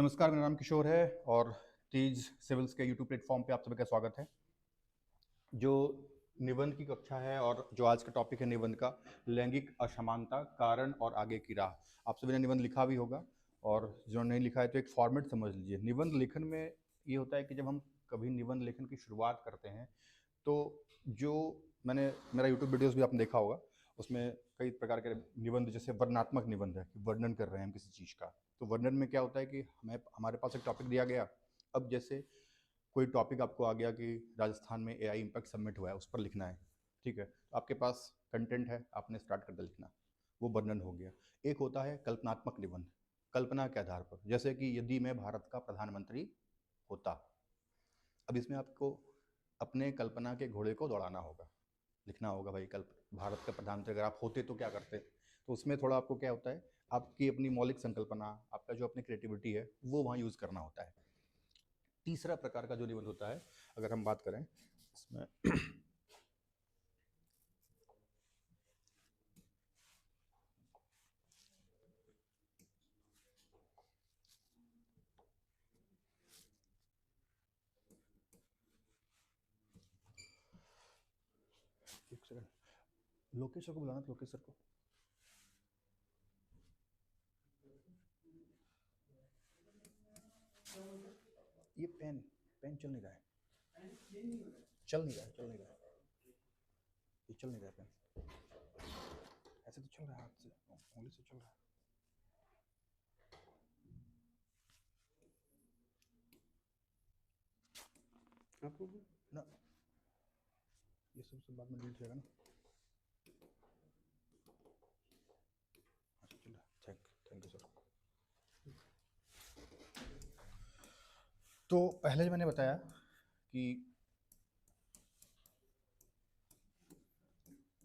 नमस्कार, मेरा नाम किशोर है और तेज सिविल्स के यूट्यूब प्लेटफॉर्म पे आप सभी का स्वागत है। जो निबंध की कक्षा है और जो आज का टॉपिक है निबंध का, लैंगिक असमानता कारण और आगे की राह। आप सभी ने निबंध लिखा भी होगा और जो नहीं लिखा है तो एक फॉर्मेट समझ लीजिए। निबंध लेखन में ये होता है कि जब हम कभी निबंध लेखन की शुरुआत करते हैं तो जो मैंने मेरा यूट्यूब वीडियोस भी आपने देखा होगा, उसमें कई प्रकार के निबंध, जैसे वर्णनात्मक निबंध है कि वर्णन कर रहे हैं हम किसी चीज़ का। तो वर्णन में क्या होता है कि हमें हमारे पास एक टॉपिक दिया गया। अब जैसे कोई टॉपिक आपको आ गया कि राजस्थान में एआई इम्पैक्ट सबमिट हुआ है, उस पर लिखना है। ठीक है, तो आपके पास कंटेंट है, आपने स्टार्ट कर दिया लिखना, वो वर्णन हो गया। एक होता है कल्पनात्मक निबंध, कल्पना के आधार पर, जैसे कि यदि मैं भारत का प्रधानमंत्री होता। अब इसमें आपको अपने कल्पना के घोड़े को दौड़ाना होगा, लिखना होगा भाई कल्प भारत का प्रधानमंत्री अगर आप होते तो क्या करते। तो उसमें थोड़ा आपको क्या होता है, आपकी अपनी मौलिक संकल्पना, आपका जो अपनी क्रिएटिविटी है वो वहाँ यूज़ करना होता है। तीसरा प्रकार का जो निबंध होता है, अगर हम बात करें इसमें एक सेकंड, लोकेश सर को बुलाना था, लोकेश सर को। ये पेन पेन चल नहीं रहा है, चल नहीं रहा है, चल नहीं रहा है, ये चल नहीं रहा है पेन। ऐसे तो चल रहा है, हाथ से उंगली से चल रहा है। आपको ना, ये सब बाद में डिलीट जाएगा ना। अच्छा चल रहा है, थैंक यू सर। तो पहले मैंने बताया कि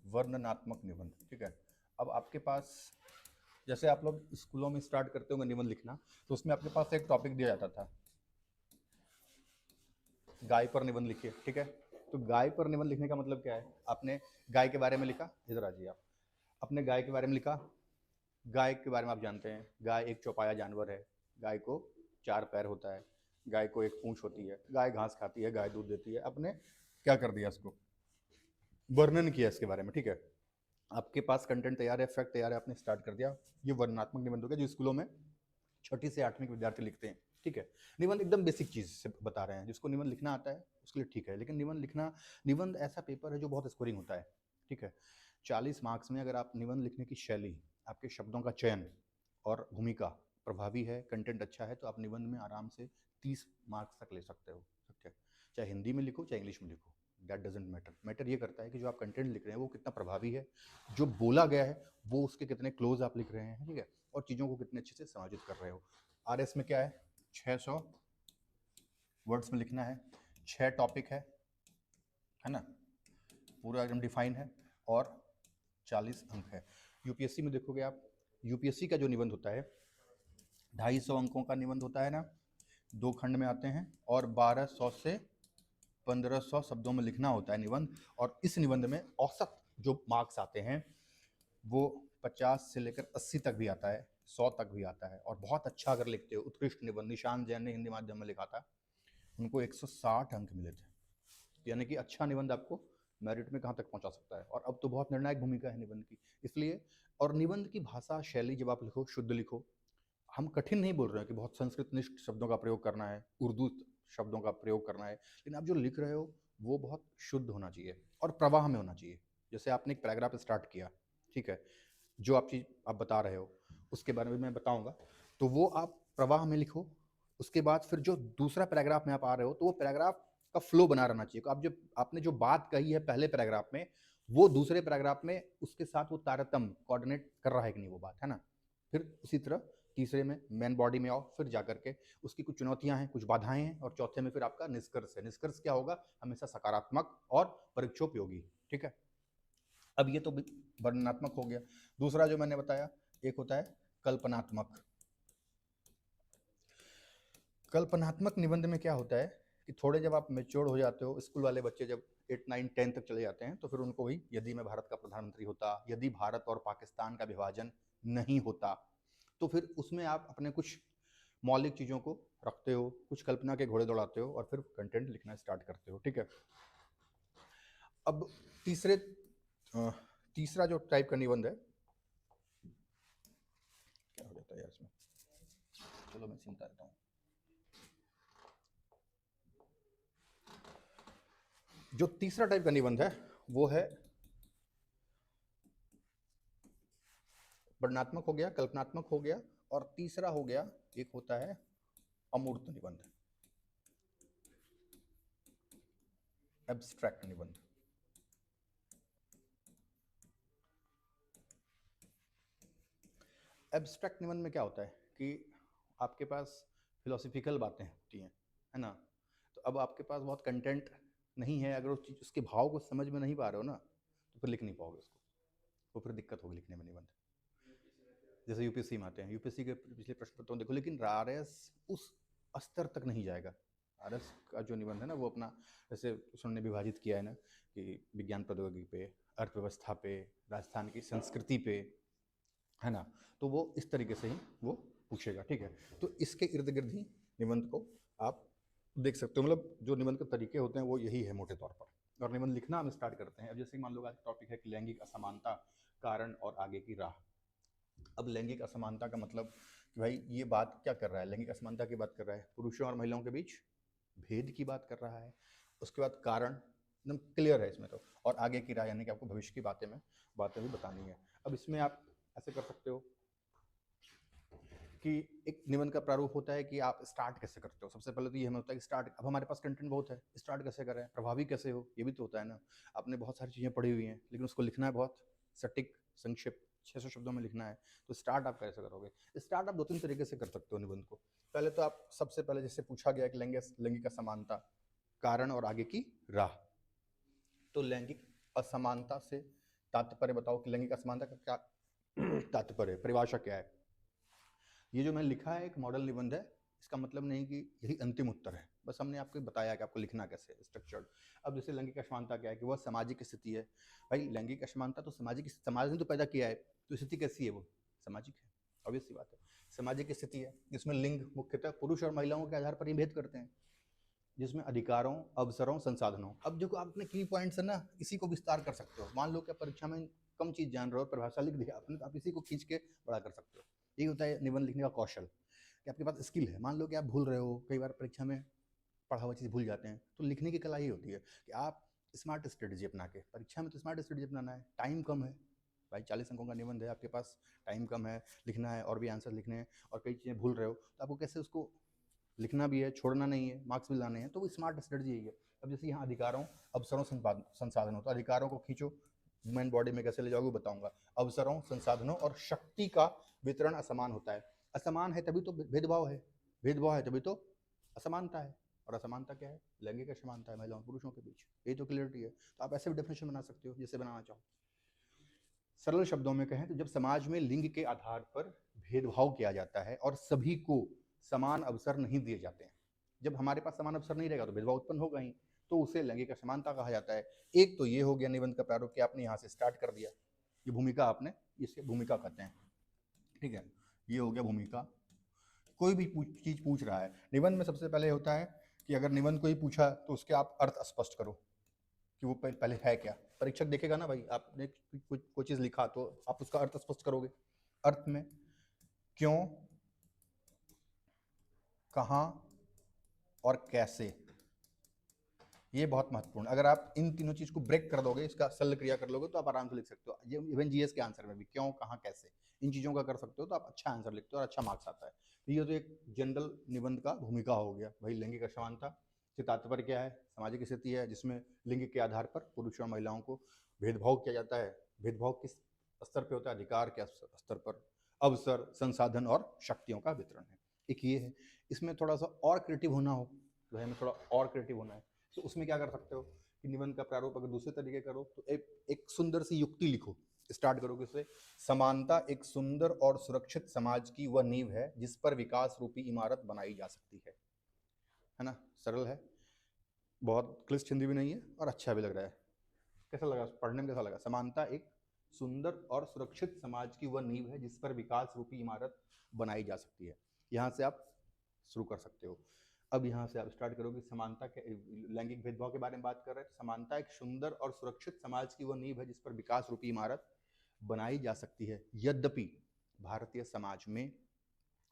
वर्णनात्मक निबंध, ठीक है। अब आपके पास, जैसे आप लोग स्कूलों में स्टार्ट करते होंगे निबंध लिखना, तो उसमें आपके पास एक टॉपिक दिया जाता था, गाय पर निबंध लिखिए, ठीक है। तो गाय पर निबंध लिखने का मतलब क्या है, आपने गाय के बारे में लिखा, इधर आ जाइए आप, अपने गाय के बारे में लिखा। गाय के बारे में आप जानते हैं, गाय एक चौपाया जानवर है, गाय को 4 पैर होता है, गाय को एक पूंछ होती है, गाय घास खाती है, गाय दूध देती है। आपने क्या कर दिया, इसको वर्णन किया इसके बारे में, ठीक है। आपके पास कंटेंट तैयार है, फैक्ट तैयार है, आपने स्टार्ट कर दिया। ये वर्णनात्मक निबंध हो गया, जो स्कूलों में 6ठी से 8वीं के विद्यार्थी लिखते हैं, ठीक है। निबंध एकदम बेसिक चीज से बता रहे हैं, जिसको निबंध लिखना आता है उसके लिए ठीक है, लेकिन निबंध लिखना, निबंध ऐसा पेपर है जो बहुत स्कोरिंग होता है, ठीक है। 40 मार्क्स में अगर आप निबंध लिखने की शैली, आपके शब्दों का चयन और भूमिका प्रभावी है, कंटेंट अच्छा है, तो आप निबंध में आराम से 30 मार्क्स तक ले सकते हो, ठीक है। चाहे हिंदी में लिखो चाहे इंग्लिश में लिखो, दैट डजेंट मैटर। मैटर ये करता है कि जो आप कंटेंट लिख रहे हैं वो कितना प्रभावी है, जो बोला गया है वो उसके कितने क्लोज आप लिख रहे हैं, ठीक है, और चीज़ों को कितने अच्छे से समायोजित कर रहे हो। आरएस में क्या है, 600 वर्ड्स में लिखना है, 6 टॉपिक है ना, पूरा एकदम डिफाइन है, और 40 अंक है। यूपीएससी में देखोगे आप, यूपीएससी का जो निबंध होता है 250 अंकों का निबंध होता है ना, 2 खंड में आते हैं और 1200 से 1500 शब्दों में लिखना होता है निबंध। और इस निबंध में औसत जो मार्क्स आते हैं वो 50 से लेकर 80 तक भी आता है, 100 तक भी आता है। और बहुत अच्छा अगर लिखते हो, उत्कृष्ट निबंध, निशान जैन ने हिंदी माध्यम में लिखा था, उनको 160 अंक मिले थे। यानी कि अच्छा निबंध आपको मेरिट में कहाँ तक पहुंचा सकता है, और अब तो बहुत निर्णायक भूमिका है निबंध की, इसलिए। और निबंध की भाषा शैली जब आप लिखो, शुद्ध लिखो। हम कठिन नहीं बोल रहे हैं कि बहुत संस्कृतनिष्ठ शब्दों का प्रयोग करना है, उर्दू शब्दों का प्रयोग करना है, लेकिन आप जो लिख रहे हो वो बहुत शुद्ध होना चाहिए और प्रवाह में होना चाहिए। जैसे आपने एक पैराग्राफ स्टार्ट किया, ठीक है, जो आप चीज़ आप बता रहे हो उसके बारे में मैं बताऊंगा, तो वो आप प्रवाह में लिखो। उसके बाद फिर जो दूसरा पैराग्राफ में आप आ रहे हो, तो वो पैराग्राफ का फ्लो बना रहना चाहिए। आप जो आपने जो बात कही है पहले पैराग्राफ में, वो दूसरे पैराग्राफ में उसके साथ वो तारतम्य कोऑर्डिनेट कर रहा है कि नहीं, वो बात है ना। फिर उसी तरह तीसरे में मेन बॉडी में आओ, फिर जाकर के उसकी कुछ चुनौतियां हैं, कुछ बाधाएं हैं, और चौथे में फिर आपका निष्कर्ष है। निष्कर्ष क्या होगा, हमेशा सकारात्मक और परीक्षोपयोगी, ठीक है। अब ये तो वर्णनात्मक हो गया। दूसरा जो मैंने बताया, एक होता है कल्पनात्मक। कल्पनात्मक निबंध में क्या होता है कि थोड़े जब आप मेच्योर हो जाते हो, स्कूल वाले बच्चे जब 8, 9, 10 तक चले जाते हैं, तो फिर उनको भी, यदि मैं भारत का प्रधानमंत्री होता, यदि भारत और पाकिस्तान का विभाजन नहीं होता, तो फिर उसमें आप अपने कुछ मौलिक चीज़ों को रखते हो, कुछ कल्पना के घोड़े दौड़ाते हो और फिर कंटेंट लिखना स्टार्ट करते हो, ठीक है। अब तीसरा जो टाइप का निबंध है, क्या हो जाता है यार इसमें, चलो मैं सुनता रहता हूँ। जो तीसरा टाइप का निबंध है वो है वर्णनात्मक हो गया, कल्पनात्मक हो गया, और तीसरा हो गया एक होता है अमूर्त निबंध, एब्स्ट्रैक्ट निबंध। एब्स्ट्रैक्ट निबंध में क्या होता है कि आपके पास फिलोसफिकल बातें होती हैं, है ना। तो अब आपके पास बहुत कंटेंट नहीं है, अगर उस चीज़ उसके भाव को समझ में नहीं पा रहे हो ना, तो फिर लिख नहीं पाओगे उसको, वो फिर दिक्कत होगी लिखने में निबंध। जैसे यूपीएससी में आते हैं, यूपीएससी के पिछले प्रश्न पत्रों देखो, लेकिन आरएस उस स्तर तक नहीं जाएगा। आरएस का जो निबंध है ना, वो अपना जैसे उन्होंने विभाजित किया है ना कि विज्ञान प्रौद्योगिकी पे, अर्थव्यवस्था पे, राजस्थान की संस्कृति पे, है ना, तो वो इस तरीके से ही वो पूछेगा, ठीक है। तो इसके इर्द गिर्द ही निबंध को आप देख सकते हो, मतलब जो निबंध के तरीके होते हैं वो यही है मोटे तौर पर। और निबंध लिखना हम स्टार्ट करते हैं। अब जैसे मान लो आज टॉपिक है कि लैंगिक असमानता, कारण और आगे की राह। अब लैंगिक असमानता का मतलब कि भाई ये बात क्या कर रहा है, लैंगिक असमानता की बात कर रहा है, पुरुषों और महिलाओं के बीच भेद की बात कर रहा है। उसके बाद कारण एकदम क्लियर है इसमें तो, और आगे की राह यानी कि आपको भविष्य की बातें भी बतानी है। अब इसमें आप ऐसे कर सकते हो कि एक निबंध का प्रारूप होता है कि आप स्टार्ट कैसे करते हो। सबसे पहले तो ये हमें होता है कि स्टार्ट, अब हमारे पास कंटेंट बहुत है, स्टार्ट कैसे करें, प्रभावी कैसे हो, ये भी तो होता है ना। आपने बहुत सारी चीज़ें पढ़ी हुई हैं लेकिन उसको लिखना है बहुत सटीक, संक्षिप्त 600 शब्दों में लिखना है, तो स्टार्ट आप कैसे करोगे। स्टार्ट आप दो तीन तरीके से कर सकते हो निबंध को। पहले तो आप सबसे पहले जैसे पूछा गया कि लैंगिक असमानता, कारण और आगे की राह, तो लैंगिक असमानता से तात्पर्य बताओ कि लैंगिक असमानता का क्या तात्पर्य, परिभाषा क्या है। ये जो मैंने लिखा है एक मॉडल निबंध है, इसका मतलब नहीं कि यही अंतिम उत्तर है, बस हमने आपको बताया कि आपको लिखना कैसे है, स्ट्रक्चर्ड। अब जैसे लैंगिक असमानता क्या है कि वह सामाजिक स्थिति है। भाई लैंगिक असमानता तो समाज ने तो पैदा किया है, तो स्थिति कैसी है, वो सामाजिक है, ऑब्वियस सी बात है। सामाजिक स्थिति है जिसमें लिंग मुख्यतः पुरुष और महिलाओं के आधार पर ही भेद करते हैं, जिसमें अधिकारों, अवसरों, संसाधनों। अब जो आपने की पॉइंट्स है ना, इसी को विस्तार कर सकते हो। मान लो कि परीक्षा में कम चीज़ जान रहे हो, परिभाषा लिख दिया आपने, तो आप इसी को खींच के बड़ा कर सकते हो। यही होता है निबंध लिखने का कौशल, कि आपके पास स्किल है। मान लो कि आप भूल रहे हो, कई बार परीक्षा में पढ़ा हुआ चीज़ भूल जाते हैं, तो लिखने की कला ही होती है कि आप स्मार्ट स्ट्रेटजी अपना के, परीक्षा में तो स्मार्ट स्ट्रेटजी अपनाना है, टाइम कम है भाई, 40 अंकों का निबंध है, आपके पास टाइम कम है, लिखना है और भी आंसर लिखने हैं, और कई चीज़ें भूल रहे हो, तो आपको कैसे उसको लिखना भी है, छोड़ना नहीं है, मार्क्स भी लाने हैं, तो वो स्मार्ट स्ट्रेटजी यही है। अब जैसे यहाँ अधिकारों, अवसरों, संसाधनों, तो अधिकारों को खींचो, वुमेन बॉडी में कैसे ले जाओगे बताऊंगा। अवसरों, संसाधनों और शक्ति का वितरण असमान होता है। असमान है तभी तो भेदभाव है, भेदभाव है तभी तो असमानता है, और असमानता क्या है, लैंगिक असमानता है महिलाओं पुरुषों के बीच, यही तो क्लियरिटी है। तो आप ऐसे भी डेफिनेशन बना सकते हो जैसे बनाना चाहो। सरल शब्दों में कहें तो जब समाज में लिंग के आधार पर भेदभाव किया जाता है और सभी को समान अवसर नहीं दिए जाते हैं, जब हमारे पास समान अवसर नहीं रहेगा तो भेदभाव उत्पन्न होगा ही, तो उसे लैंगिक असमानता कहा जाता है। एक तो ये हो गया निबंध का प्रारूप कि आपने यहाँ से स्टार्ट कर दिया, ये भूमिका, आपने इसे भूमिका कहते हैं, ठीक है, ये हो गया भूमिका। कोई भी चीज पूछ रहा है निबंध में, सबसे पहले होता है कि अगर निबंध को ही पूछा तो उसके आप अर्थ स्पष्ट करो कि वो पहले है क्या। परीक्षक देखेगा ना भाई, आपने कोई चीज़ लिखा तो आप उसका अर्थ स्पष्ट करोगे। अर्थ में क्यों, कहाँ और कैसे, ये बहुत महत्वपूर्ण। अगर आप इन तीनों चीज़ को ब्रेक कर दोगे, इसका शल्य क्रिया कर लोगे, तो आप आराम से लिख सकते हो। ये इवन जीएस के आंसर में भी क्यों, कहाँ, कैसे, इन चीज़ों का कर सकते हो तो आप अच्छा आंसर लिखते हो और अच्छा मार्क्स आता है। तो ये तो एक जनरल निबंध का भूमिका हो गया। भाई लैंगिक असमानता से तात्पर्य क्या है, सामाजिक स्थिति है जिसमें लिंग के आधार पर पुरुषों और महिलाओं को भेदभाव किया जाता है। भेदभाव किस स्तर पर होता है, अधिकार के स्तर पर, अवसर, संसाधन और शक्तियों का वितरण है। एक ये है। इसमें थोड़ा सा और क्रिएटिव होना हो, भाई हमें थोड़ा और क्रिएटिव होना है, तो उसमें क्या कर सकते हो कि निबंध का प्रारूप अगर दूसरे तरीके करो तो एक सुंदर सी युक्ति लिखो, स्टार्ट करो किससे, समानता एक सुंदर और सुरक्षित समाज की वह नींव है जिस पर विकास रूपी इमारत बनाई जा सकती है ना। सरल है, बहुत क्लिष्ट हिंदी भी नहीं है और अच्छा भी लग रहा है। कैसा लगा पढ़ने में, कैसा लगा। समानता एक सुंदर और सुरक्षित समाज की वह नींव है जिस पर विकास रूपी इमारत बनाई जा सकती है। यहाँ से आप शुरू कर सकते हो। अब यहाँ से आप स्टार्ट करोगे समानता के, लैंगिक भेदभाव के बारे में बात कर रहे हैं। समानता एक सुंदर और सुरक्षित समाज की वह नींव है जिस पर विकास रूपी इमारत बनाई जा सकती है। यद्यपि भारतीय समाज में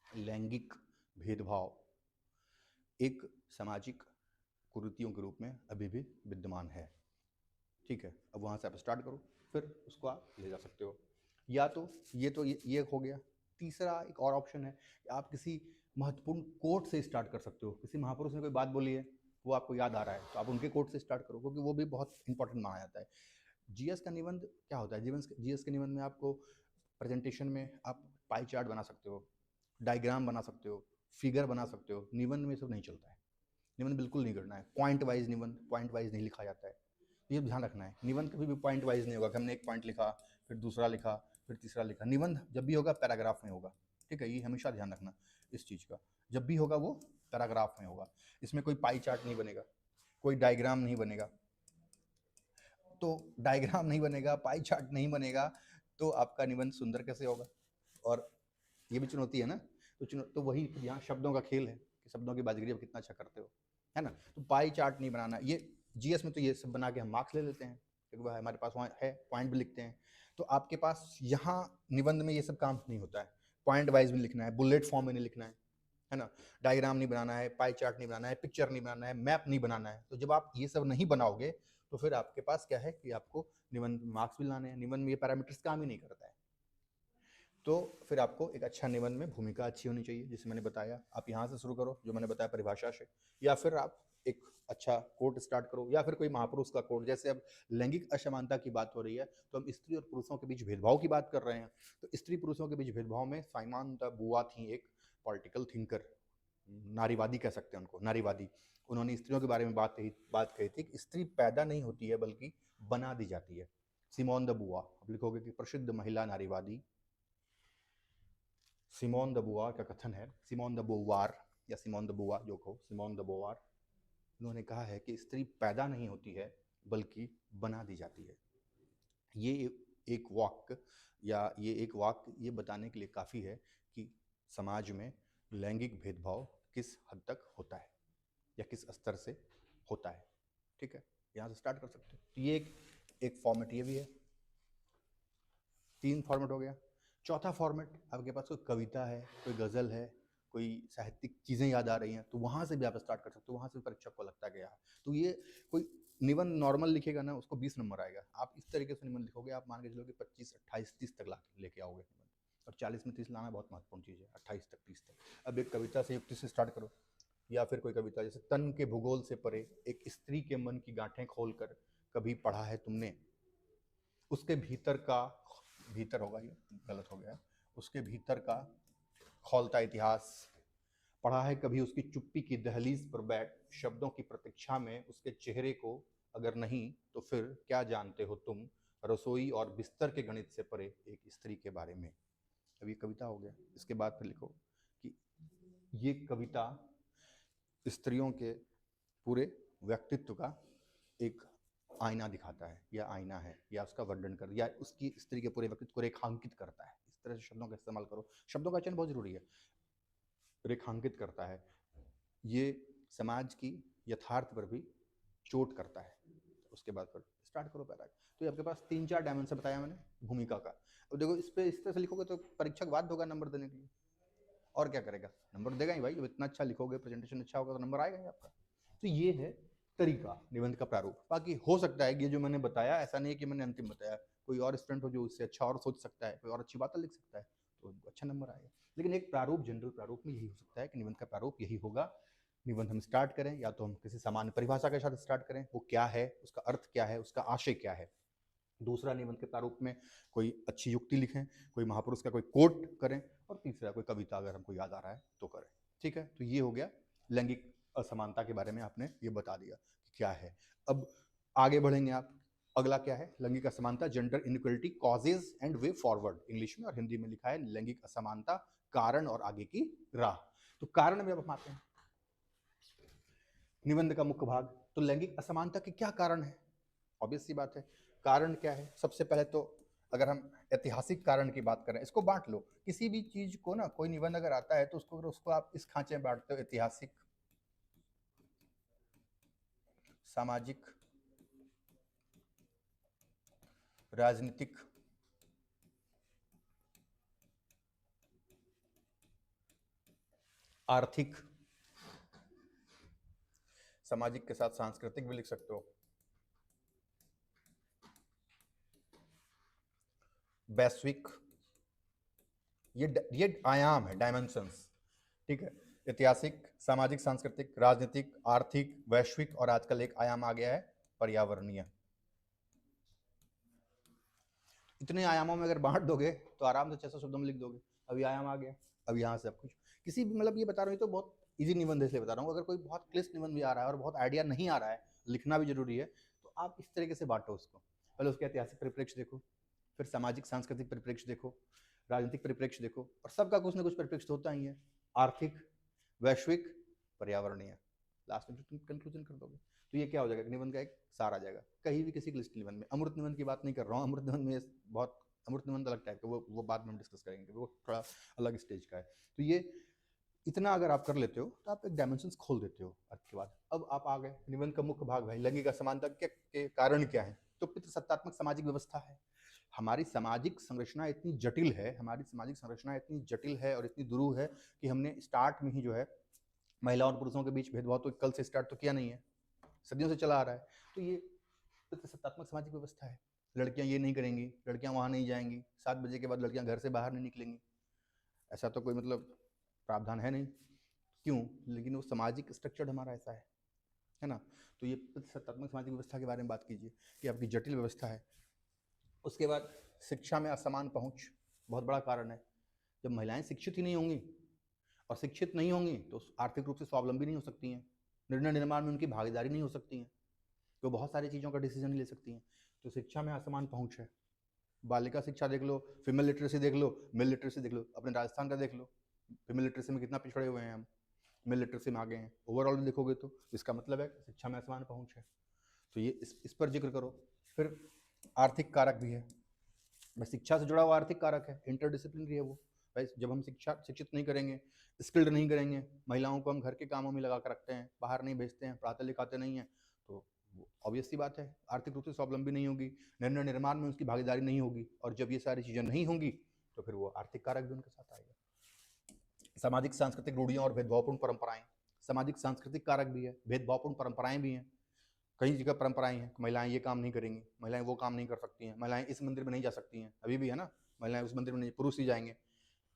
लैंगिक भेदभाव एक सामाजिक कुरीतियों के रूप में अभी भी विद्यमान है। ठीक है, अब वहाँ से आप स्टार्ट करो, फिर उसको आप ले जा सकते हो। या तो ये हो गया। तीसरा एक और ऑप्शन है कि आप किसी महत्वपूर्ण कोट से स्टार्ट कर सकते हो। किसी महापुरुष ने कोई बात बोली है, वो आपको याद आ रहा है, तो आप उनके कोट से स्टार्ट करो, क्योंकि वो भी बहुत इंपॉर्टेंट माना जाता है। जीएस का निबंध क्या होता है? जीएस के निबंध में आपको प्रेजेंटेशन में आप पाई चार्ट बना सकते हो, डायग्राम बना सकते हो, फिगर बना सकते हो। निबंध में सब नहीं चलता है। निबंध बिल्कुल नहीं करना है। पॉइंट वाइज निबंध पॉइंट वाइज नहीं लिखा जाता है, ये ध्यान रखना है। निबंध कभी भी पॉइंट वाइज नहीं होगा कि हमने एक पॉइंट लिखा, फिर दूसरा लिखा, फिर तीसरा लिखा। निबंध जब भी होगा पैराग्राफ में होगा। ठीक है, ये हमेशा ध्यान रखना इस चीज़ का। जब भी होगा वो पैराग्राफ में होगा। इसमें कोई पाई चार्ट नहीं बनेगा, कोई डायग्राम नहीं बनेगा। तो डायग्राम नहीं बनेगा, पाई चार्ट नहीं बनेगा, तो आपका निबंध सुंदर कैसे होगा? और ये भी चुनौती है ना। तो वही यहाँ शब्दों का खेल है कि शब्दों की बाजीगरी आप कितना अच्छा करते हो, है ना। तो पाई चार्ट नहीं बनाना। ये जीएस में तो ये सब बना के हम मार्क्स ले लेते हैं, क्योंकि भाई हमारे पास वहाँ है, पॉइंट भी लिखते हैं। तो आपके पास यहाँ निबंध में ये सब काम नहीं होता है। पॉइंट वाइज भी लिखना है, बुलेट फॉर्म में नहीं लिखना है ना। डायग्राम नहीं बनाना है, पाई चार्ट नहीं बनाना है, पिक्चर नहीं बनाना है, मैप नहीं बनाना है। तो जब आप ये सब नहीं बनाओगे तो फिर आपके पास क्या है कि आपको निबंध मार्क्स भी लाने हैं। निबंध में ये पैरामीटर्स काम ही नहीं करता है। तो फिर आपको एक अच्छा निबंध में भूमिका अच्छी होनी चाहिए, जिसे मैंने बताया। आप यहाँ से शुरू करो, जो मैंने बताया परिभाषा से, या फिर आप एक अच्छा कोट स्टार्ट करो, या फिर कोई महापुरुष का कोट। जैसे अब लैंगिक असमानता की बात हो रही है, तो हम स्त्री और पुरुषों के बीच भेदभाव की बात कर रहे हैं। तो स्त्री पुरुषों के बीच भेदभाव में साइमन द बुआ थी एक पॉलिटिकल थिंकर, नारीवादी कह सकते हैं उनको, नारीवादी। उन्होंने स्त्रियों के बारे में बात कही थी कि स्त्री पैदा नहीं होती है बल्कि बना दी जाती है। सिमोन द बुआ, आप लिखोगे कि प्रसिद्ध महिला नारीवादी सिमोन द बुआ का कथन है, सिमोन द बोवार या सिमोन द बुआ जो कहो, सिमोन द बोवार। उन्होंने कहा है कि स्त्री पैदा नहीं होती है बल्कि बना दी जाती है। ये एक वाक्य या ये एक वाक्य ये बताने के लिए काफ़ी है कि समाज में लैंगिक भेदभाव किस हद तक होता है या किस स्तर से होता है। ठीक है, यहाँ से स्टार्ट कर सकते हो। तो ये एक फॉर्मेट ये भी है। 3 फॉर्मेट हो गया। चौथा फॉर्मेट, आपके पास कोई कविता है, कोई गज़ल है, कोई साहित्यिक चीज़ें याद आ रही हैं, तो वहाँ से भी आप स्टार्ट कर सकते हो। वहाँ से परीक्षक को लगता है कि यार, तो ये कोई निबंध नॉर्मल लिखेगा ना, उसको 20 नंबर आएगा। आप इस तरीके से निबंध लिखोगे, आप मान के चलो कि 25, 28, 30 तक ला लेके आओगे निबंध। और 40 में 30 लाना बहुत महत्वपूर्ण चीज़ है, 28 तक, 30 तक। अब एक कविता से युक्ति से स्टार्ट करो, या फिर कोई कविता जैसे तन के भूगोल से परे एक स्त्री के मन की गांठें खोलकर कभी पढ़ा है तुमने, उसके भीतर का, भीतर होगा ये, गलत हो गया, उसके भीतर का खौलता इतिहास पढ़ा है कभी उसकी चुप्पी की दहलीज पर बैठ शब्दों की प्रतीक्षा में उसके चेहरे को, अगर नहीं तो फिर क्या जानते हो तुम रसोई और बिस्तर के गणित से परे एक स्त्री के बारे में। अब ये कविता हो गया। इसके बाद फिर लिखो कि ये कविता स्त्रियों के पूरे व्यक्तित्व का एक आईना दिखाता है, या आईना है, या उसका वर्णन कर, या उसकी स्त्री के पूरे व्यक्तित्व को रेखांकित करता है। इस तरह से शब्दों का इस्तेमाल करो। शब्दों का चयन बहुत जरूरी है। रेखांकित करता है, ये समाज की यथार्थ पर भी चोट करता है। उसके बाद फिर स्टार्ट करो पैराग्राफ। तो ये आपके पास 3-4 डायमेंशन बताया मैंने भूमिका का। अब देखो, इस पे इस तरह से लिखोगे तो परीक्षक बाध्य होगा नंबर देने के लिए। और क्या करेगा? नंबर देगा ही भाई। जब इतना अच्छा लिखोगे, प्रेजेंटेशन अच्छा होगा, तो नंबर आएगा ही आपका। तो ये है तरीका निबंध का प्रारूप। बाकी हो सकता है कि ये जो मैंने बताया, ऐसा नहीं है कि मैंने अंतिम बताया, कोई और स्टूडेंट हो जो इससे अच्छा और सोच सकता है, कोई और अच्छी बातें लिख सकता है, तो उनको अच्छा नंबर आएगा। लेकिन एक प्रारूप, जनरल प्रारूप में यही हो सकता है कि निबंध का प्रारूप यही होगा। निबंध हम स्टार्ट करें, या तो हम किसी सामान्य परिभाषा के साथ स्टार्ट करें, वो क्या है, उसका अर्थ क्या है, उसका आशय क्या है। दूसरा, निबंध के प्रारूप में कोई अच्छी युक्ति लिखें, कोई महापुरुष का कोई कोट करें, और तीसरा कोई कविता अगर हमको याद आ रहा है तो करें। ठीक है, तो ये हो गया लैंगिक असमानता के बारे में, आपने ये बता दिया कि क्या है। अब आगे बढ़ेंगे आप। अगला क्या है? लैंगिक असमानता, gender inequality, causes and way forward, English में, और हिंदी में लिखा है लैंगिक असमानता, कारण और आगे की राह। तो कारण में अब हम आते हैं, निबंध का मुख्य भाग। तो लैंगिक असमानता के क्या कारण है? ऑब्वियस सी बात है। कारण क्या है? सबसे पहले तो अगर हम ऐतिहासिक कारण की बात करें, इसको बांट लो, किसी भी चीज को ना, कोई निबंध अगर आता है तो उसको आप इस खांचे में बांटते हो, ऐतिहासिक, सामाजिक, राजनीतिक, आर्थिक, सामाजिक के साथ सांस्कृतिक भी लिख सकते हो, वैश्विक, ये आयाम है, डायमेंशंस, ठीक है। ऐतिहासिक, सामाजिक, सांस्कृतिक, राजनीतिक, आर्थिक, वैश्विक, और आजकल एक आयाम आ गया है पर्यावरणीय। इतने आयामों में अगर बांट दोगे तो आराम से 600 शब्दों में लिख दोगे। अभी आयाम आ गया, अब यहाँ से सब कुछ, किसी भी मतलब ये बता रहा हूँ, तो बहुत इजी निबंध इसलिए बता रहा हूँ। अगर कोई बहुत क्लिष्ट निबंध भी आ रहा है और बहुत आइडिया नहीं आ रहा है, लिखना भी जरूरी है, तो आप इस तरीके से बांटो उसको। पहले उसके ऐतिहासिक परिप्रेक्ष्य देखो, फिर सामाजिक सांस्कृतिक परिप्रेक्ष्य देखो, राजनीतिक परिप्रेक्ष्य देखो, और सबका कुछ ना कुछ परिप्रेक्ष्य होता ही है, आर्थिक, वैश्विक, पर्यावरणीय, लास्ट में तुम कंक्लूजन कर दोगे, तो ये क्या हो जाएगा, निबंध का एक सार आ जाएगा। कहीं भी किसी क्लिष्ट निबंध में, अमृत निबंध की बात नहीं कर रहा हूँ, अमृत निबंध में बहुत, अमृत निबंध अलग टाइप का, वो बाद में हम डिस्कस करेंगे, वो थोड़ा अलग स्टेज का है। तो ये इतना अगर आप कर लेते हो तो आप एक डायमेंशंस खोल देते हो अर्थ के बाद। अब आप आ गए निबंध का मुख्य भाग, भाई लैंगिक असमानता के कारण क्या है, तो पितृसत्तात्मक सामाजिक व्यवस्था है। हमारी सामाजिक संरचना इतनी जटिल है, हमारी सामाजिक संरचना इतनी जटिल है और इतनी दुरूह है कि हमने स्टार्ट में ही जो है महिलाओं और पुरुषों के बीच भेदभाव तो कल से स्टार्ट तो किया नहीं है, सदियों से चला आ रहा है। तो ये पितृसत्तात्मक सामाजिक व्यवस्था है। लड़कियां ये नहीं करेंगी, लड़कियां वहां नहीं जाएंगी, 7 बजे के बाद लड़कियां घर से बाहर नहीं निकलेंगी, ऐसा तो कोई मतलब प्रावधान है नहीं, क्यों, लेकिन वो सामाजिक स्ट्रक्चर हमारा ऐसा है ना। तो ये सत्तात्मक सामाजिक व्यवस्था के बारे में बात कीजिए कि आपकी जटिल व्यवस्था है। उसके बाद शिक्षा में असमान पहुंच बहुत बड़ा कारण है। जब महिलाएं शिक्षित ही नहीं होंगी, और शिक्षित नहीं होंगी तो आर्थिक रूप से स्वावलंबी नहीं हो सकती हैं, निर्णय निर्माण में उनकी भागीदारी नहीं हो सकती है, तो बहुत सारी चीज़ों का डिसीजन ले सकती हैं। तो शिक्षा में असमान पहुंच है। बालिका शिक्षा देख लो, फीमेल लिटरेसी देख लो, मेल लिटरेसी देख लो, अपने राजस्थान का देख लो, फीमेल लिटरेसी में कितना पिछड़े हुए हैं हम, मेल लिटरेसी में आगे हैं। ओवरऑल देखोगे तो इसका मतलब है शिक्षा में असमान पहुंच है। तो ये इस पर जिक्र करो। फिर आर्थिक कारक भी है, भाई शिक्षा से जुड़ा हुआ आर्थिक कारक है, इंटरडिसिप्लिनरी है वो। भाई जब हम शिक्षित नहीं करेंगे, स्किल्ड नहीं करेंगे, महिलाओं को हम घर के कामों में लगा कर रखते हैं, बाहर नहीं भेजते हैं, पढ़ाते लिखाते नहीं हैं, तो ऑब्वियस सी बात है आर्थिक रूप से स्वावलंबी नहीं होगी, निर्णय निर्माण में उसकी भागीदारी नहीं होगी, और जब ये सारी चीज़ें नहीं होंगी तो फिर वो आर्थिक कारक भी उनके साथ आएगा। सामाजिक सांस्कृतिक रूढ़ियाँ और भेदभावपूर्ण परंपराएं, सामाजिक सांस्कृतिक कारक भी है, भेदभावपूर्ण परंपराएं भी हैं। कई जगह परंपराएं हैं, महिलाएं ये काम नहीं करेंगी, महिलाएं वो काम नहीं कर सकती हैं, महिलाएं इस मंदिर में नहीं जा सकती हैं, अभी भी है ना, महिलाएं उस मंदिर में नहीं, पुरुष ही जाएंगे।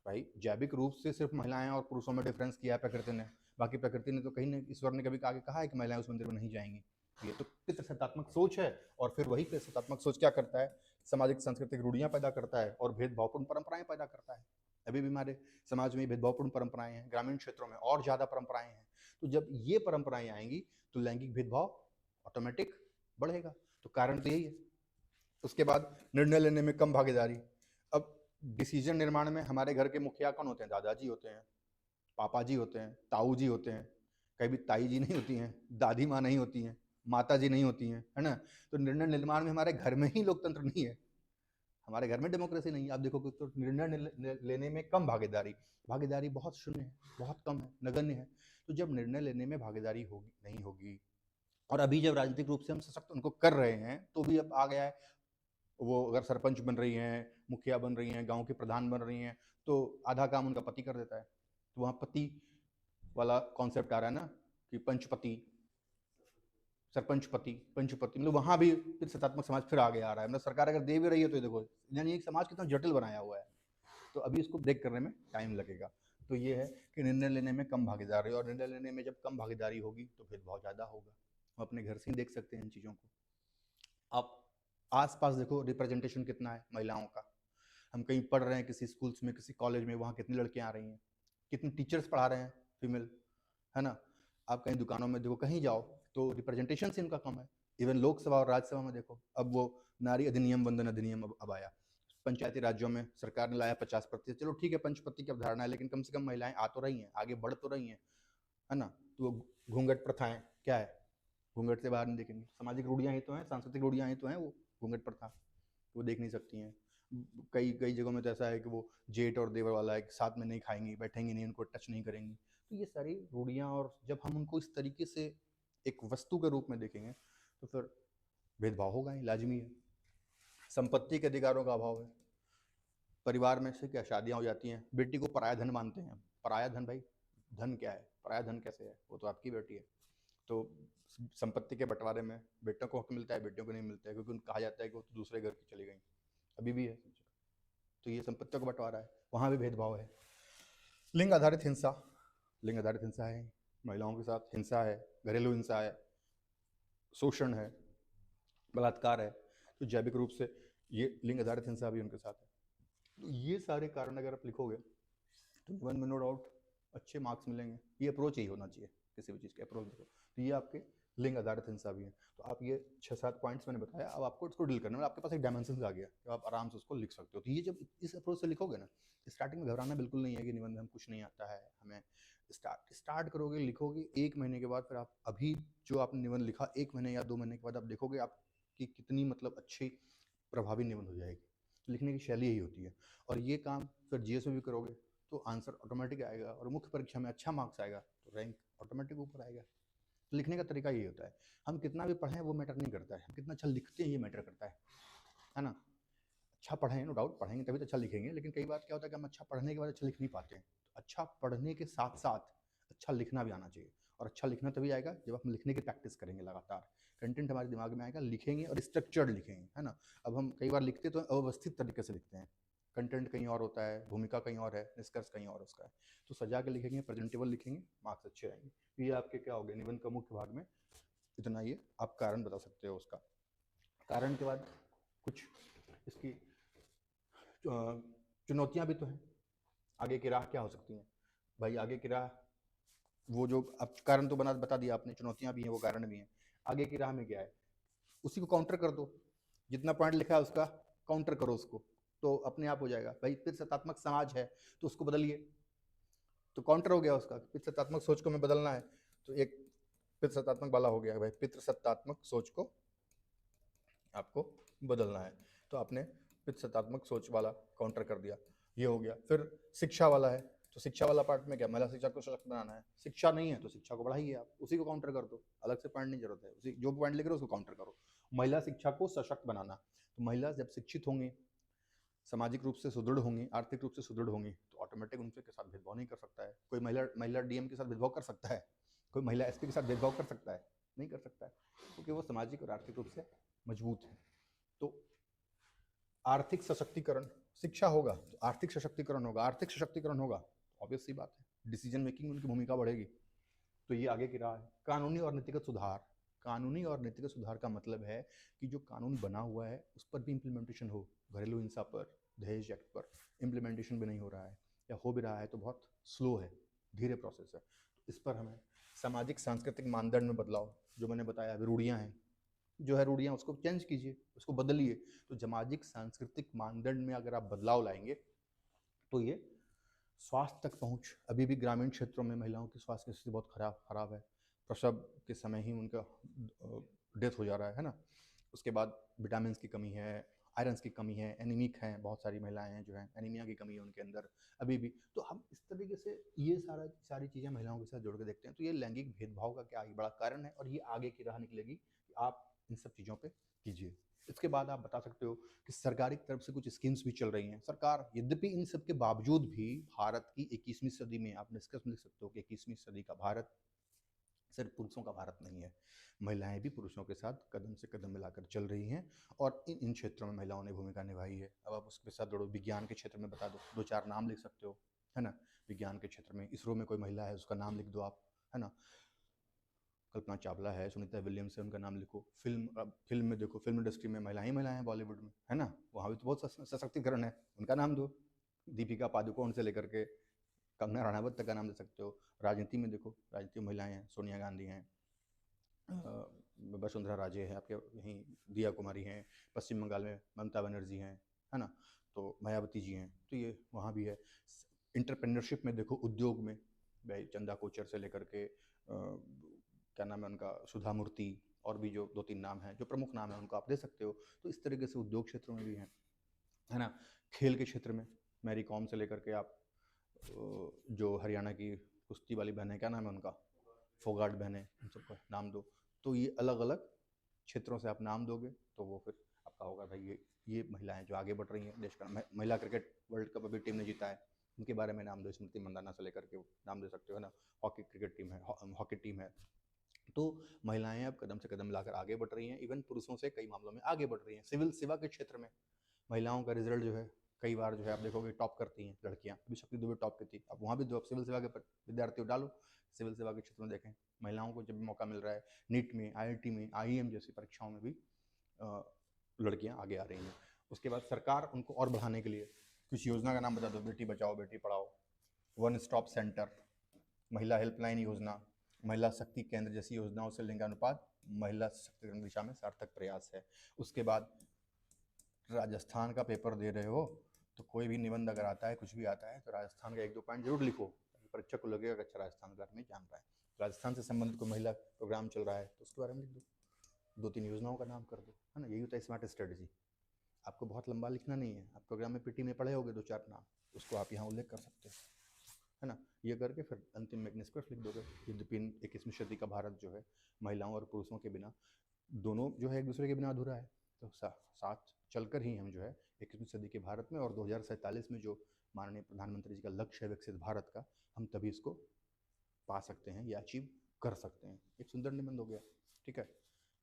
भाई जैविक रूप से सिर्फ महिलाएं और पुरुषों में डिफरेंस किया है प्रकृति ने, बाकी प्रकृति ने तो कहीं नहीं, ईश्वर ने कभी आगे कहा है कि महिलाएं उस मंदिर में नहीं जाएंगी। ये तो पितृसत्तात्मक सोच है, और फिर वही पितृसत्तात्मक सोच क्या करता है, सामाजिक सांस्कृतिक रूढ़ियां पैदा करता है और भेदभावपूर्ण परंपराएं पैदा करता है। अभी भी हमारे समाज में भेदभावपूर्ण परंपराएं हैं, ग्रामीण क्षेत्रों में और ज्यादा परंपराएं हैं। तो जब ये परंपराएं आएंगी तो लैंगिक भेदभाव ऑटोमेटिक बढ़ेगा। तो कारण तो यही है। उसके बाद निर्णय लेने में कम भागीदारी। अब डिसीजन निर्माण में हमारे घर के मुखिया कौन होते हैं, दादाजी होते हैं, पापा जी होते हैं, ताऊ जी होते हैं, कभी ताई जी नहीं होती हैं, दादी माँ नहीं होती हैं, माता जी नहीं होती हैं, है ना। तो निर्णय निर्माण में हमारे घर में ही लोकतंत्र नहीं है, हमारे घर में डेमोक्रेसी नहीं है। आप देखो तो निर्णय लेने में कम भागीदारी, भागीदारी बहुत शून्य है, बहुत कम है, नगण्य है। तो जब निर्णय लेने में भागीदारी होगी नहीं होगी, और अभी जब राजनीतिक रूप से हम सशक्त उनको कर रहे हैं, तो भी अब आ गया है, वो अगर सरपंच बन रही हैं, मुखिया बन रही हैं, गांव के प्रधान बन रही हैं, तो आधा काम उनका पति कर देता है। तो वहाँ पति वाला कॉन्सेप्ट आ रहा है ना, कि पंचपति, सरपंचपति, पंचपति, मतलब वहाँ भी फिर सत्तात्मक समाज फिर आगे आ रहा है। मतलब सरकार अगर दे भी रही है तो ये देखो, यानी एक समाज कितना जटिल बनाया हुआ है। तो अभी इसको ब्रेक करने में टाइम लगेगा। तो ये है कि निर्णय लेने में कम भागीदारी, और निर्णय लेने में जब कम भागीदारी होगी तो फिर बहुत ज़्यादा होगा। हम अपने घर से ही देख सकते हैं इन चीज़ों को। आप आसपास देखो रिप्रेजेंटेशन कितना है महिलाओं का। हम कहीं पढ़ रहे हैं किसी स्कूल्स में, किसी कॉलेज में, वहाँ कितनी लड़कियां आ रही हैं, कितने टीचर्स पढ़ा रहे हैं फीमेल, है ना। आप कहीं दुकानों में देखो, कहीं जाओ तो रिप्रेजेंटेशन से इनका कम है। इवन लोकसभा और राज्यसभा में देखो, अब वो नारी अधिनियम वंदन अधिनियम अब आया, पंचायती राज्यों में सरकार ने लाया 50%। चलो ठीक है, पंचपति की अवधारणा है, लेकिन कम से कम महिलाएं आ तो रही हैं, आगे बढ़ तो रही हैं, है ना। तो घूंघट प्रथाएं क्या है, घूंघट से बाहर नहीं देखेंगे, सामाजिक रूढ़ियां ही तो हैं, सांस्कृतिक रूढ़ियां ही तो हैं, वो घूंघट प्रथा वो देख नहीं सकती हैं। कई कई जगहों में तो ऐसा है कि वो जेठ और देवर वाला है कि साथ में नहीं खाएंगी, बैठेंगी नहीं, उनको टच नहीं करेंगी। तो ये सारी रूढ़ियाँ, और जब हम उनको इस तरीके से एक वस्तु के रूप में देखेंगे तो फिर भेदभाव होगा ही, लाजमी है। संपत्ति के अधिकारों का अभाव है। परिवार में से क्या शादियां हो जाती हैं, बेटी को पराया धन मानते हैं। पराया धन भाई, धन क्या है, पराया धन कैसे है, वो तो आपकी बेटी है। तो संपत्ति के बंटवारे में बेटों को हक मिलता है, बेटियों को नहीं मिलता है, क्योंकि उनको कहा जाता है कि वो तो दूसरे घर की चली गई। अभी भी है। तो ये संपत्तियों का बंटवारा है, वहाँ भी भेदभाव है। लिंग आधारित हिंसा, लिंग आधारित हिंसा है, महिलाओं के साथ हिंसा है, घरेलू हिंसा है, शोषण है, बलात्कार है। तो जैविक रूप से ये लिंग आधारित हिंसा भी उनके साथ है। तो ये सारे कारण अगर आप लिखोगे तो वन में नो डाउट अच्छे मार्क्स मिलेंगे। ये अप्रोच ही होना चाहिए किसी भी चीज़ के अप्रोच देखो। तो ये आपके लिंग आधारित हिंसा भी है। तो आप ये 6-7 पॉइंट्स मैंने बताया, अब आपको इसको डील करना है, आपके पास एक डायमेंशन आ गया कि आप आराम से उसको लिख सकते हो। तो ये जब इस अप्रोच से लिखोगे ना, स्टार्टिंग में घबराना बिल्कुल नहीं है कि निबंध हम कुछ नहीं आता है हमें। स्टार्ट करोगे, लिखोगे, 1 महीने के बाद फिर आप अभी जो आपने निबंध लिखा 1 महीने या 2 महीने के बाद आप देखोगे आपकी कितनी मतलब अच्छी प्रभावी निबंध हो जाएगी। लिखने की शैली यही होती है। और ये काम फिर जीएस में भी करोगे तो आंसर ऑटोमेटिक आएगा, और मुख्य परीक्षा में अच्छा मार्क्स आएगा तो रैंक ऑटोमेटिक ऊपर आएगा। तो लिखने का तरीका यही होता है। हम कितना भी पढ़ें वो मैटर नहीं करता है, हम कितना अच्छा लिखते हैं ये मैटर करता है ना। अच्छा पढ़ें, नो डाउट पढ़ेंगे तभी तो अच्छा लिखेंगे, लेकिन कई बार क्या होता है कि हम अच्छा पढ़ने के बाद अच्छा लिख नहीं पाते हैं। तो अच्छा पढ़ने के साथ साथ अच्छा लिखना भी आना चाहिए। और अच्छा लिखना तभी आएगा जब हम लिखने की प्रैक्टिस करेंगे लगातार। कंटेंट हमारे दिमाग में आएगा, लिखेंगे और स्ट्रक्चर्ड लिखेंगे, है ना। अब हम कई बार लिखते तो अव्यवस्थित तरीके से लिखते हैं, कंटेंट कहीं और होता है, भूमिका कहीं और है, निष्कर्ष कहीं और उसका है। तो सजा के लिखेंगे, प्रेजेंटेबल लिखेंगे, मार्क्स अच्छे आएंगे। तो ये आपके क्या हो गए निबंध का मुख्य भाग में इतना। ये आप कारण बता सकते हो उसका। कारण के बाद कुछ इसकी चुनौतियां भी तो हैं। आगे की राह क्या हो सकती हैं भाई, आगे की राह वो जो अब कारण तो बता दिया आपने, चुनौतियां भी हैं वो कारण भी हैं। आगे की राह में क्या है, उसी को काउंटर कर दो। जितना पॉइंट लिखा है उसका काउंटर करो उसको, तो अपने आप हो जाएगा। भाई पितृसत्तात्मक समाज है तो उसको बदलिए, तो काउंटर हो गया उसका। पितृसत्तात्मक सोच को हमें बदलना है तो एक पितृसत्तात्मक वाला हो गया है भाई, पितृसत्तात्मक सोच को आपको बदलना है। तो आपने पितृसत्तात्मक सोच वाला काउंटर कर दिया, ये हो गया। फिर शिक्षा वाला है, तो शिक्षा वाला पार्ट में क्या, महिला शिक्षा को सशक्त बनाना है। शिक्षा नहीं है तो शिक्षा को बढ़ाइए, आप उसी को काउंटर कर दो, अलग से पॉइंट नहीं जरूरत है, उसी जो पॉइंट लिख रहे हो उसको काउंटर करो। महिला शिक्षा को सशक्त बनाना, तो महिला जब शिक्षित होंगी, सामाजिक रूप से सुदृढ़ होंगी, आर्थिक रूप से सुदृढ़ होंगी, तो ऑटोमेटिक उनके के साथ भेदभाव नहीं कर सकता है कोई। महिला महिला डीएम के साथ भेदभाव कर सकता है, कोई महिला एसपी के साथ भेदभाव कर सकता है, नहीं कर सकता है, क्योंकि वो सामाजिक और आर्थिक रूप से मजबूत है। तो आर्थिक सशक्तिकरण, शिक्षा होगा तो आर्थिक सशक्तिकरण होगा, आर्थिक सशक्तिकरण होगा तो ऑब्वियस सी बात है डिसीजन मेकिंग उनकी भूमिका बढ़ेगी। तो ये आगे की राह है। कानूनी और नीतिगत सुधार, कानूनी और नीतिगत सुधार का मतलब है कि जो कानून बना हुआ है उस पर भी इम्प्लीमेंटेशन हो। घरेलू हिंसा पर, दहेज एक्ट पर इम्प्लीमेंटेशन भी नहीं हो रहा है, या हो भी रहा है तो बहुत स्लो है, धीरे प्रोसेस है। तो इस पर हमें सामाजिक सांस्कृतिक मानदंड में बदलाव, जो मैंने बताया रूढ़ियाँ हैं, जो है रूढ़ियाँ उसको चेंज कीजिए, उसको बदलिए। तो सामाजिक सांस्कृतिक मानदंड में अगर आप बदलाव लाएंगे तो ये स्वास्थ्य तक पहुँच, अभी भी ग्रामीण क्षेत्रों में महिलाओं की स्वास्थ्य की स्थिति बहुत खराब खराब है। प्रसव के समय ही उनका डेथ हो जा रहा है ना। उसके बाद विटामिन की कमी है, आयरन्स की कमी है, एनीमिक हैं, बहुत सारी महिलाएं हैं जो हैं एनीमिया की कमी है उनके अंदर अभी भी। तो हम इस तरीके से ये सारी चीज़ें महिलाओं के साथ जोड़ के देखते हैं। तो ये लैंगिक भेदभाव का क्या बड़ा कारण है, और ये आगे की राह निकलेगी कि आप इन सब चीज़ों पर कीजिए। इसके बाद आप बता सकते हो कि सरकारी तरफ से कुछ स्कीम्स भी चल रही हैं। सरकार यद्यपि इन सब के बावजूद भी भारत की 21वीं सदी में आप निष्कर्ष लिख सकते हो कि 21वीं सदी का भारत सिर्फ पुरुषों का भारत नहीं है, महिलाएं भी पुरुषों के साथ कदम से कदम मिलाकर चल रही हैं, और इन क्षेत्रों में महिलाओं ने भूमिका निभाई है। अब आप उसके साथ जोड़ो, विज्ञान के क्षेत्र में बता दो, 2-4 नाम लिख सकते हो, है ना। विज्ञान के क्षेत्र में इसरो में कोई महिला है उसका नाम लिख दो आप, है ना। कल्पना चावला है, सुनीता विलियम्स है, उनका नाम लिखो। फिल्म में देखो, फिल्म इंडस्ट्री में महिलाएं ही महिलाएं हैं बॉलीवुड में, है ना। वहाँ भी तो बहुत सशक्तिकरण है, उनका नाम दो। दीपिका पादुकोण से लेकर के कंगना रनावत तक का नाम ले सकते हो। राजनीति में देखो, राजनीति में महिलाएं हैं, सोनिया गांधी हैं, वसुंधरा राजे हैं, आपके यहीं दिया कुमारी हैं, पश्चिम बंगाल में ममता बनर्जी हैं, है ना। तो मायावती जी हैं, तो ये वहाँ भी है। इंटरप्रेन्योरशिप में देखो, उद्योग में भाई चंदा कोचर से लेकर के क्या नाम है उनका, सुधा मूर्ति, और भी जो 2-3 नाम हैं जो प्रमुख नाम हैं उनको आप दे सकते हो। तो इस तरीके से उद्योग क्षेत्रों में भी हैं। है ना। खेल के क्षेत्र में मैरी कॉम से लेकर के आप जो हरियाणा की कुश्ती वाली बहन है, क्या नाम है उनका, फोगाट बहन है, उन सबका नाम दो। तो ये अलग अलग क्षेत्रों से आप नाम दोगे तो वो फिर आपका होगा भाई ये महिलाएं जो आगे बढ़ रही हैं देश का। महिला क्रिकेट वर्ल्ड कप अभी टीम ने जीता है, उनके बारे में नाम दो, स्मृति मंदाना से लेकर के नाम दे सकते हो, है ना। हॉकी क्रिकेट टीम है, हॉकी टीम है। तो महिलाएं अब कदम से कदम मिलाकर आगे बढ़ रही हैं, इवन पुरुषों से कई मामलों में आगे बढ़ रही हैं। सिविल सेवा के क्षेत्र में महिलाओं का रिजल्ट जो है कई बार जो है आप देखोगे टॉप करती हैं लड़कियां। अभी शक्ति दुबे टॉप की थी, अब वहाँ भी दो सिविल सेवा के विद्यार्थियों डालो, सिविल सेवा के क्षेत्र में देखें महिलाओं को जब भी मौका मिल रहा है, नीट में, आईआईटी में, आईएम जैसी परीक्षाओं में भी लड़कियां आगे आ रही हैं। उसके बाद सरकार उनको और बढ़ाने के लिए कुछ योजना का नाम बता दो, Beti Bachao Beti Padhao, one stop centre, महिला हेल्पलाइन योजना, महिला शक्ति केंद्र जैसी योजनाओं से लिंगानुपात महिला सशक्तिकरण दिशा में सार्थक प्रयास है। उसके बाद राजस्थान का पेपर दे रहे हो तो कोई भी निबंध अगर आता है, कुछ भी आता है, तो राजस्थान का 1-2 पॉइंट जरूर लिखो, परीक्षक को लगेगा कि अच्छा राजस्थान के बारे में जान रहा है। राजस्थान से संबंधित कोई महिला प्रोग्राम चल रहा है तो उसके बारे में लिख दो, 2-3 योजनाओं का नाम कर दो, है ना। यही होता है स्मार्ट स्ट्रेटजी। आपको बहुत लंबा लिखना नहीं है, आप प्रोग्राम में पीटी में पढ़े होगे 2-4 नाम, उसको आप यहाँ उल्लेख कर सकते हो, है ना। ये करके फिर अंतिम में एक निष्कर्ष लिख दोगे। यद्यपि 21वीं सदी का भारत जो है महिलाओं और पुरुषों के बिना, दोनों जो है एक दूसरे के बिना अधूरा है। तो साथ चलकर ही हम जो है 21वीं सदी के भारत में और 2047 में जो माननीय प्रधानमंत्री जी का लक्ष्य है विकसित भारत का, हम तभी इसको पा सकते हैं या अचीव कर सकते हैं। एक सुंदर निबंध हो गया, ठीक है।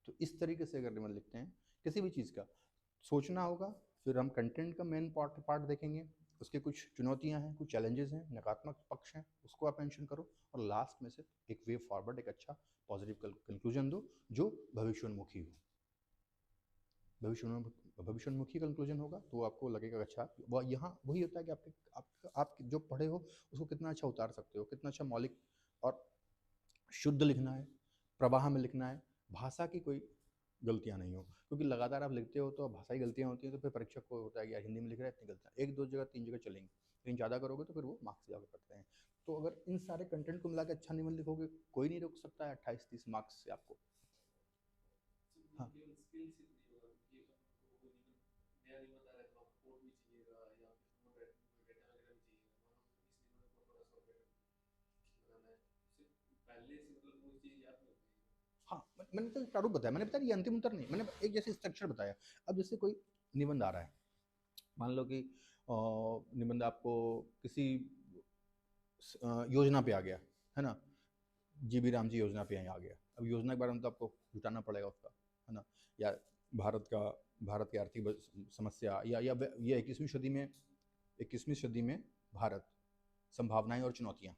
तो इस तरीके से अगर निबंध लिखते हैं किसी भी चीज़ का, सोचना होगा, फिर हम कंटेंट का मेन पार्ट देखेंगे, उसके कुछ चुनौतियां हैं, कुछ चैलेंजेस हैं, नकारात्मक पक्ष हैं, उसको आप मेंशन करो, और लास्ट में से एक वे फॉरवर्ड, एक अच्छा पॉजिटिव कंक्लूजन दो जो भविष्योन्मुखी हो। भविष्योन्मुखी कंक्लूजन होगा तो आपको लगेगा अच्छा, वह यहाँ वही होता है कि आप जो पढ़े हो उसको कितना अच्छा उतार सकते हो, कितना अच्छा मौलिक और शुद्ध लिखना है, प्रवाह में लिखना है, भाषा की कोई गलतियां नहीं हो, क्योंकि लगातार आप लिखते हो तो भाषाई गलतियां होती हैं, तो फिर परीक्षक को होता है कि यार हिंदी में लिख रहा है इतनी गलतियां, 1-2 जगह 3 जगह चलेंगी, लेकिन ज़्यादा करोगे तो फिर वो मार्क्स ज़्यादा करते हैं। तो अगर इन सारे कंटेंट को मिला के अच्छा निबंध लिखोगे, कोई नहीं रोक सकता है 28-30 मार्क्स से आपको। हाँ, हाँ, मैंने तो प्रारूप बताया, मैंने बताया ये अंतिम उत्तर नहीं, मैंने एक जैसे स्ट्रक्चर बताया। अब जैसे कोई निबंध आ रहा है, मान लो कि निबंध आपको किसी योजना पे आ गया, है ना, जीबी राम जी योजना पे आ गया। अब योजना के बारे में तो आपको जुटाना पड़ेगा उसका, है ना। या भारत की आर्थिक समस्या, या ये 21वीं सदी में भारत, संभावनाएं और चुनौतियां,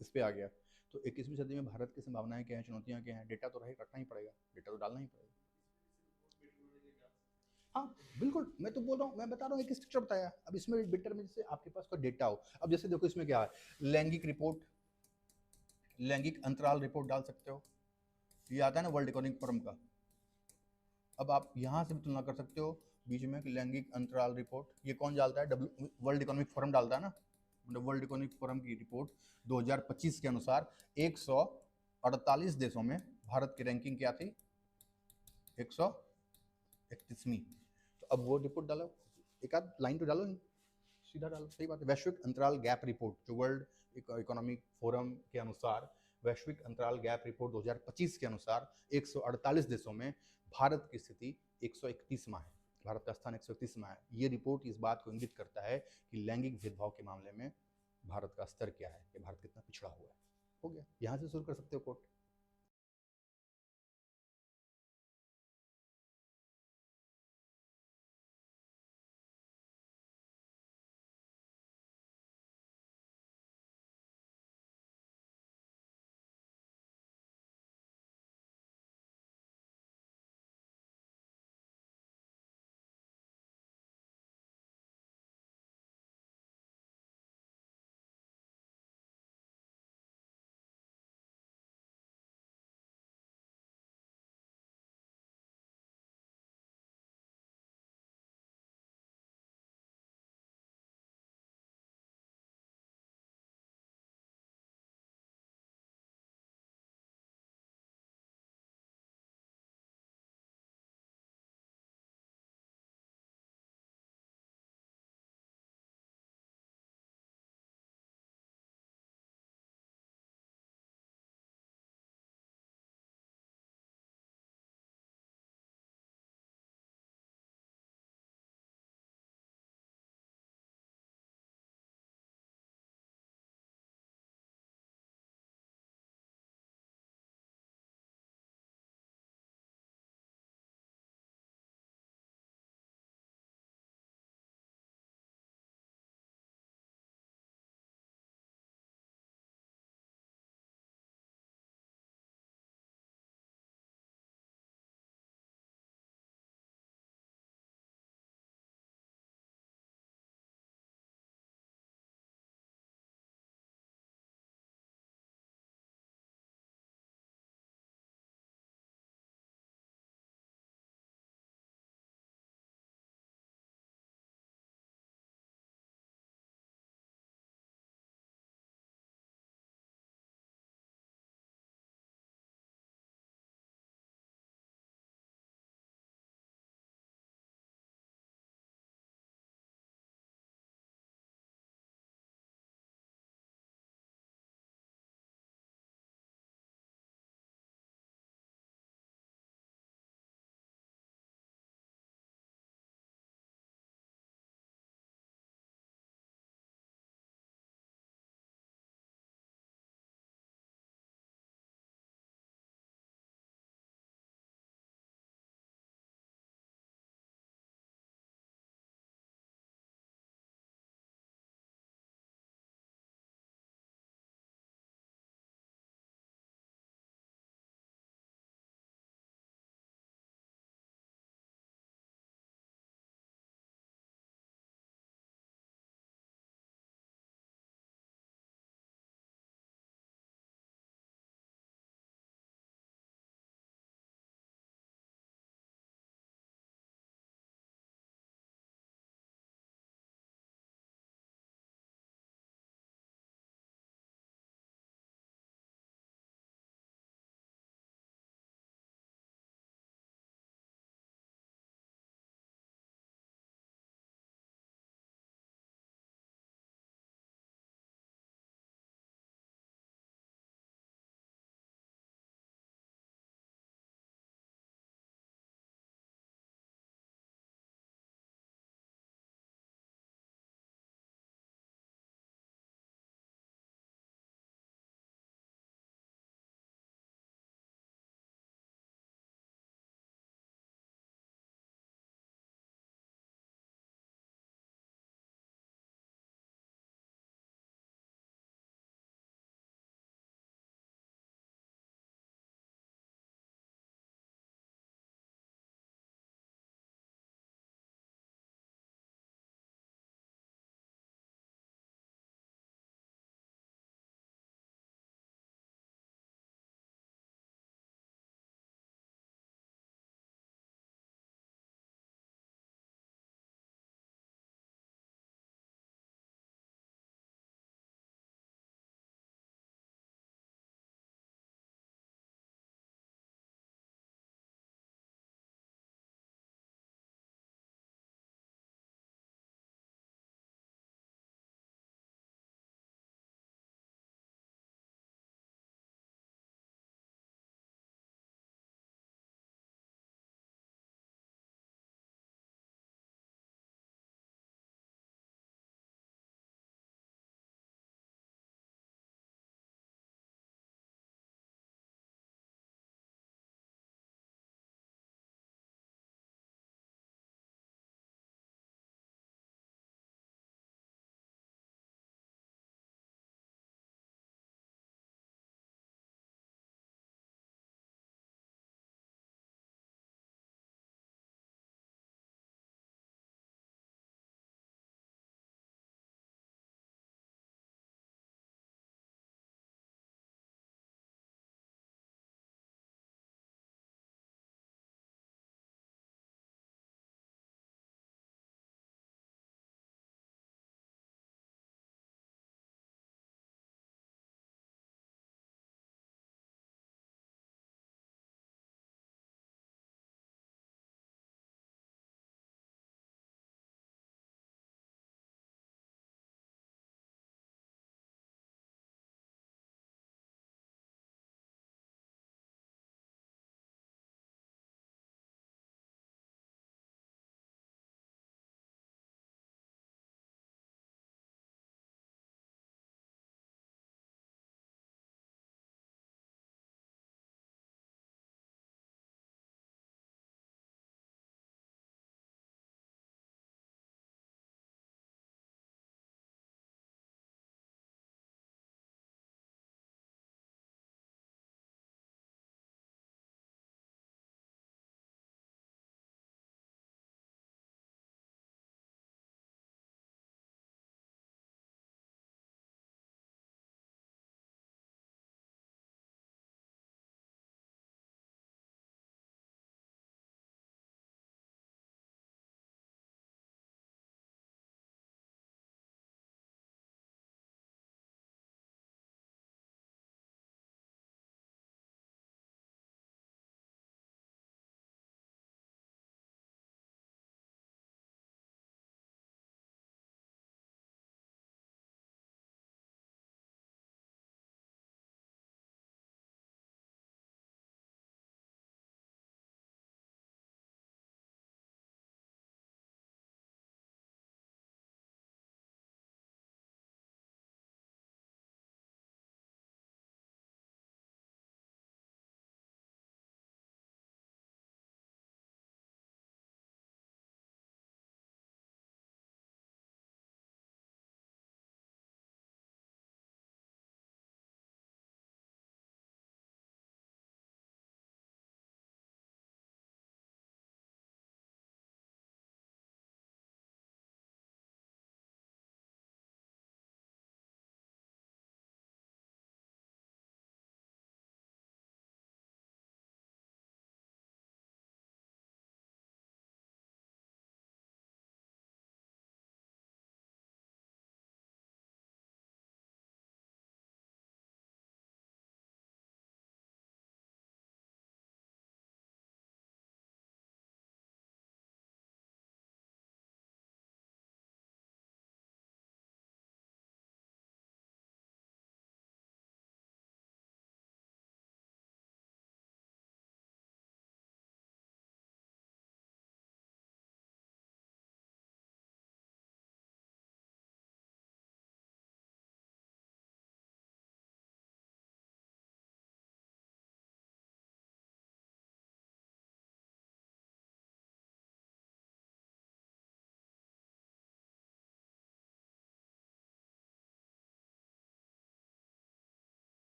इस पे आ गया। तो 21वीं सदी में भारत की संभावनाएं क्या हैं, चुनौतियां क्या हैं, डेटा तो रखना ही पड़ेगा, डेटा तो डालना ही पड़ेगा। हाँ बिल्कुल, मैं तो बोल रहा हूँ, मैं बता रहा हूँ एक स्ट्रक्चर बताया। अब इसमें बेटर में जैसे आपके पास कोई डेटा हो, अब जैसे देखो इसमें क्या है, लैंगिक रिपोर्ट, लैंगिक अंतराल रिपोर्ट डाल सकते हो, ये आता है ना वर्ल्ड इकोनॉमिक फोरम का। अब आप यहाँ से भी तुलना कर सकते हो बीच में, लैंगिक अंतराल रिपोर्ट, ये कौन डालता है, वर्ल्ड इकोनॉमिक फोरम डालता है ना। वर्ल्ड इकोनॉमिक फोरम की रिपोर्ट 2025 के अनुसार 148 देशों में भारत की रैंकिंग क्या थी, 131वीं। तो अब वो रिपोर्ट डालो, एक आध लाइन तो डालो, सीधा डालो, सही बात है। वैश्विक अंतराल गैप रिपोर्ट, जो वर्ल्ड इकोनॉमिक फोरम के अनुसार वैश्विक अंतराल गैप रिपोर्ट 2025 के अनुसार 148 देशों में भारत की स्थिति 131वां है, भारत का स्थान 131वां है। ये रिपोर्ट इस बात को इंगित करता है कि लैंगिक भेदभाव के मामले में भारत का स्तर क्या है, कि भारत कितना पिछड़ा हुआ है। हो गया, यहाँ से शुरू कर सकते हो कोट।